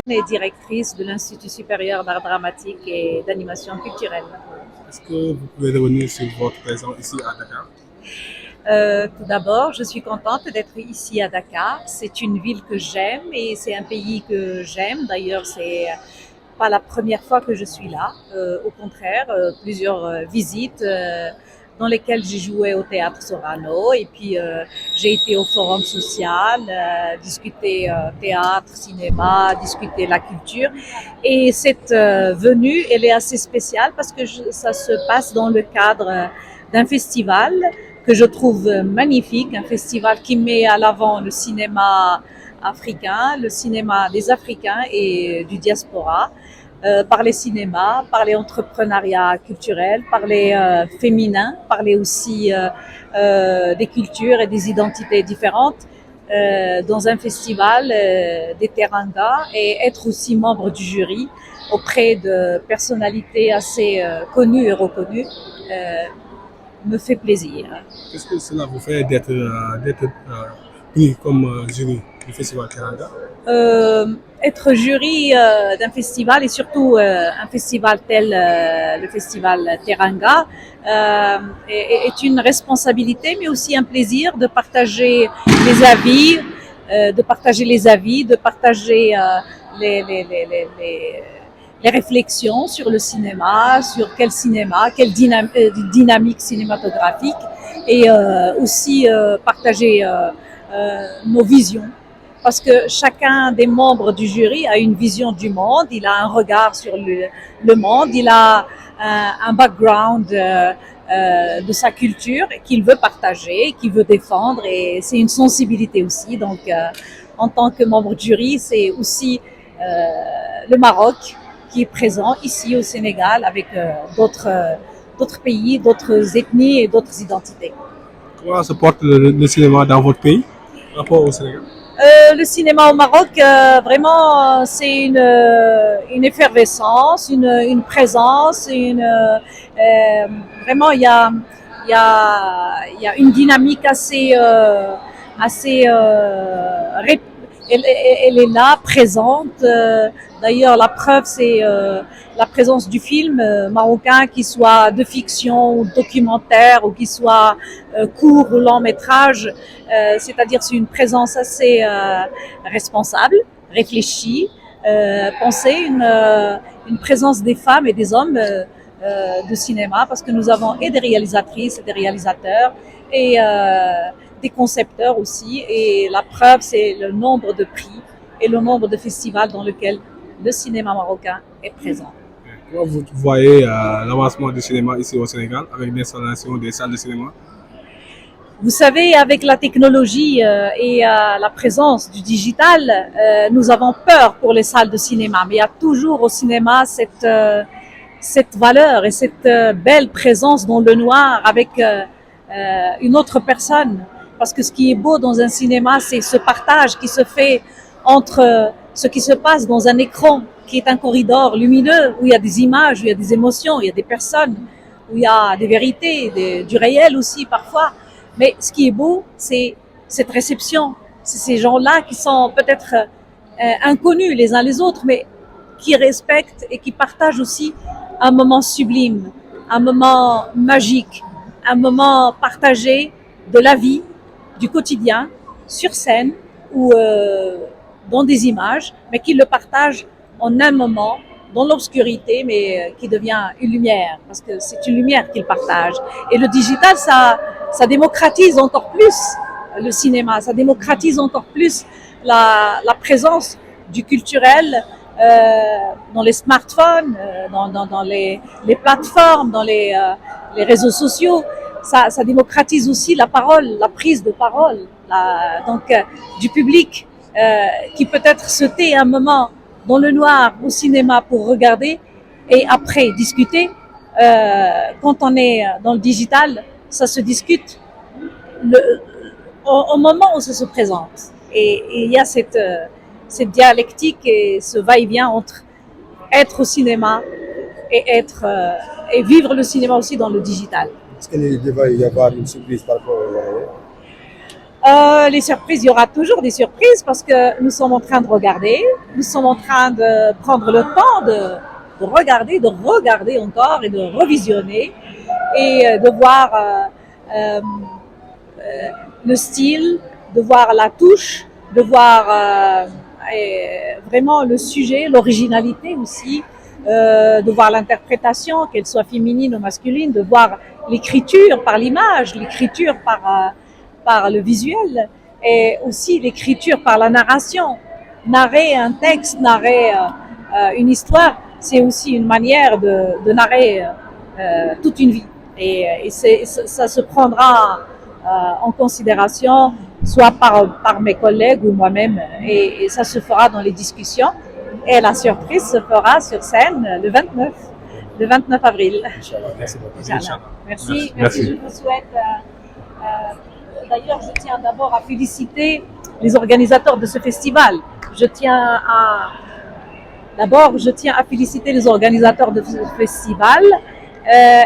et directrice de l'Institut supérieur d'art dramatique et d'animation culturelle. Est-ce que vous pouvez revenir sur votre présence ici à Dakar? Tout d'abord, je suis contente d'être ici à Dakar. C'est une ville que j'aime et c'est un pays que j'aime. D'ailleurs, c'est pas la première fois que je suis là. Au contraire, plusieurs visites dans lesquelles j'ai joué au théâtre Sorano et puis j'ai été au forum social, discuter théâtre, cinéma, discuter la culture. Et cette venue, elle est assez spéciale parce que ça se passe dans le cadre d'un festival que je trouve magnifique, un festival qui met à l'avant le cinéma africain, le cinéma des Africains et du diaspora, par les cinémas, par les entrepreneuriats culturels, par les féminins, parler aussi des cultures et des identités différentes dans un festival des Teranga et être aussi membre du jury auprès de personnalités assez connues et reconnues me fait plaisir. Qu'est-ce que cela vous fait d'être pris comme jury du Festival Teranga? Être jury d'un festival et surtout un festival tel le festival Teranga est une responsabilité mais aussi un plaisir de partager les avis, de partager les réflexions sur le cinéma, sur quel cinéma, quelle dynamique cinématographique et aussi partager nos visions. Parce que chacun des membres du jury a une vision du monde, il a un regard sur le monde, il a un background de sa culture qu'il veut partager, qu'il veut défendre et c'est une sensibilité aussi. Donc en tant que membre du jury, c'est aussi le Maroc qui est présent ici au Sénégal avec d'autres pays, d'autres ethnies et d'autres identités. Comment se porte le cinéma dans votre pays par rapport au Sénégal? Le cinéma au Maroc, vraiment, c'est une effervescence, une présence, vraiment, il y a une dynamique assez elle est là, présente. D'ailleurs, la preuve, c'est la présence du film marocain, qu'il soit de fiction ou documentaire ou qu'il soit court ou long métrage. C'est-à-dire c'est une présence assez responsable, réfléchie, pensée, une présence des femmes et des hommes de cinéma parce que nous avons et des réalisatrices et des réalisateurs et des concepteurs aussi et la preuve c'est le nombre de prix et le nombre de festivals dans lesquels le cinéma marocain est présent. Comment vous voyez l'avancement du cinéma ici au Sénégal avec l'installation des salles de cinéma? Vous savez, avec la technologie et la présence du digital, nous avons peur pour les salles de cinéma, mais il y a toujours au cinéma cette valeur et cette belle présence dans le noir avec une autre personne. Parce que ce qui est beau dans un cinéma, c'est ce partage qui se fait entre ce qui se passe dans un écran, qui est un corridor lumineux, où il y a des images, où il y a des émotions, où il y a des personnes, où il y a des vérités, du réel aussi parfois. Mais ce qui est beau, c'est cette réception. C'est ces gens-là qui sont peut-être inconnus les uns les autres, mais qui respectent et qui partagent aussi un moment sublime, un moment magique, un moment partagé de la vie, du quotidien, sur scène ou dans des images, mais qui le partagent en un moment, dans l'obscurité, mais qui devient une lumière, parce que c'est une lumière qu'ils partagent. Et le digital, ça démocratise encore plus le cinéma, ça démocratise encore plus la présence du culturel dans les smartphones, dans les plateformes, dans les réseaux sociaux. Ça démocratise aussi la parole, la prise de parole, du public qui peut-être se tait un moment dans le noir au cinéma pour regarder et après discuter. Quand on est dans le digital, ça se discute au moment où ça se présente. Et il y a cette dialectique et ce va-et-vient entre être au cinéma et vivre le cinéma aussi dans le digital. Est-ce qu'il va y avoir une surprise par rapport au Les surprises, il y aura toujours des surprises parce que nous sommes en train de regarder, nous sommes en train de prendre le temps de regarder encore et de revisionner et de voir le style, de voir la touche, de voir vraiment le sujet, l'originalité aussi, de voir l'interprétation, qu'elle soit féminine ou masculine, de voir l'écriture par l'image, l'écriture par le visuel et aussi l'écriture par la narration. Narrer un texte, narrer une histoire, c'est aussi une manière de narrer toute une vie. Et ça se prendra en considération soit par mes collègues ou moi-même et ça se fera dans les discussions. Et la surprise se fera sur scène le 29 avril. Inch'Allah. Merci beaucoup. Inch'Allah. Merci. Merci. Je vous souhaite. D'ailleurs, je tiens d'abord à féliciter les organisateurs de ce festival. Je tiens à féliciter les organisateurs de ce festival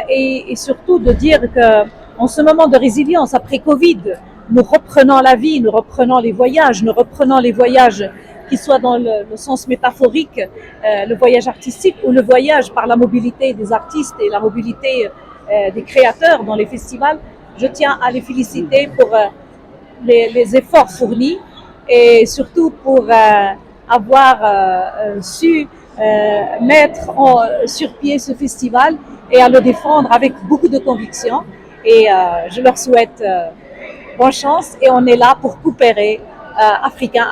et surtout de dire qu'en ce moment de résilience après Covid, nous reprenons la vie, nous reprenons les voyages, qui soit dans le sens métaphorique, le voyage artistique ou le voyage par la mobilité des artistes et la mobilité des créateurs dans les festivals. Je tiens à les féliciter pour les efforts fournis et surtout pour avoir su mettre sur pied ce festival et à le défendre avec beaucoup de conviction. Et je leur souhaite bonne chance et on est là pour coopérer africain.